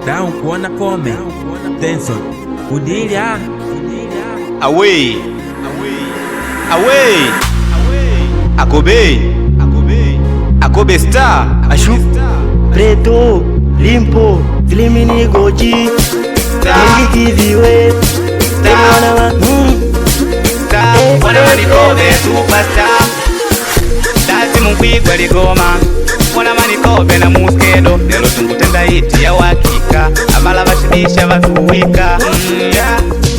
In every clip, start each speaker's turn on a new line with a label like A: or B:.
A: Down kuona kome Tenson Kudilia
B: Away Akobe Star
C: Ashu Preto Limpo Filimini Goji Nengi kiviwe Temwana wa
B: Wana manikobe superstar Dasi mkwigwa ligoma Wana manikobe na muskedo Lelo tungutenda hiti ya wakika Abala bashibisha batuwika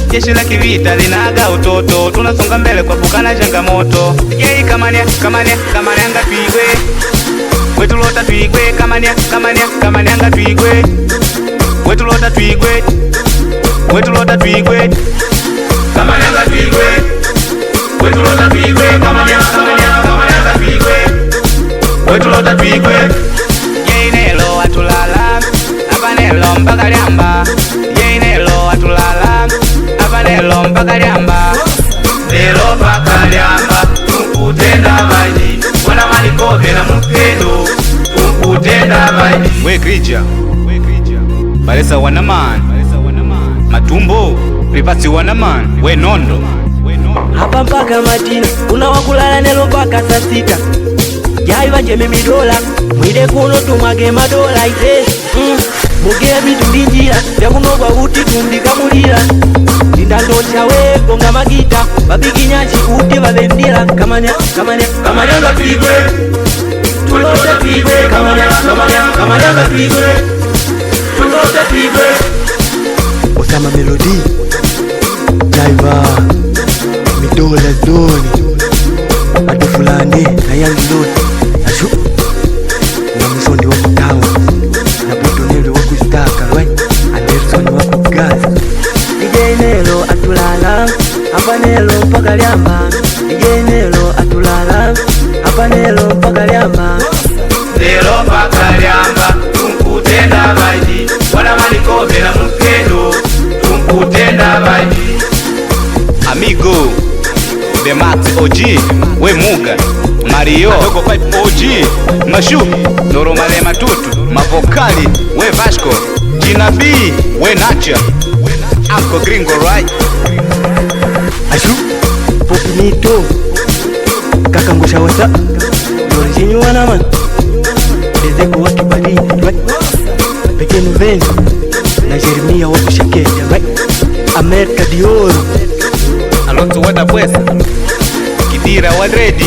B: Jeshi la kivita linaga utoto Tunasonga mbele kwa kukana changamoto Yei kamania anga tuigwe Wetulota tuigwe kamania anga tuigwe Wetulota tuigwe kamania anga tuigwe Wetulota tuigwe kamania anga tuigwe Wetulota tuigwe Yeinelo watulala Abanelo mpaka liamba Yeinelo watulala Abanelo mpaka liamba Lelo mpaka liamba Tukutenda maji Wana manikobe na muskedo Tukutenda maji We Krija Balesa wanaman Matumbo Ripasi wanaman We Nondo
C: Hapa mpaka Matina Unawakulala nelo mpaka saa sita Jaiwa jeme midola Mwide kuno tumage madola ite Mugea vitu ndinjira Vyakunogwa uti tumdika mulira Ndandosha we gonga magita Babiki nyashi uti babendira Kamanya anga tuigwe Tulota tuigwe Kamanya anga tuigwe Tulota tuigwe Osama Melody Jaiwa Midola zoni Atu fulani na yangi loti Ashu Na mshondi wa kutawa Na butoneli wa kustaka Anderson wa kugaza Ije nelo atulala Hapa nelo mpaka liamba Ije nelo atulala Hapa nelo mpaka liamba
B: Lelo mpaka liamba Tunkutenda maji Wana manikobe na muskedo Tunkutenda maji Amigo The Max OG We Muga Mario Dogo Pipe OG Mashu Noro Male Matutu Mavokali We Vasco Gina B We Nacha Uncle Gringo right
C: Ashu Popinito Kaka Ngusha wasa Yorishinyu wanaman Ezeko waki bali Pekenu Venzo Na Jeremia wako shakeja Amerika Dioro
B: Alonso Wada Pwesa Kidira Wadredi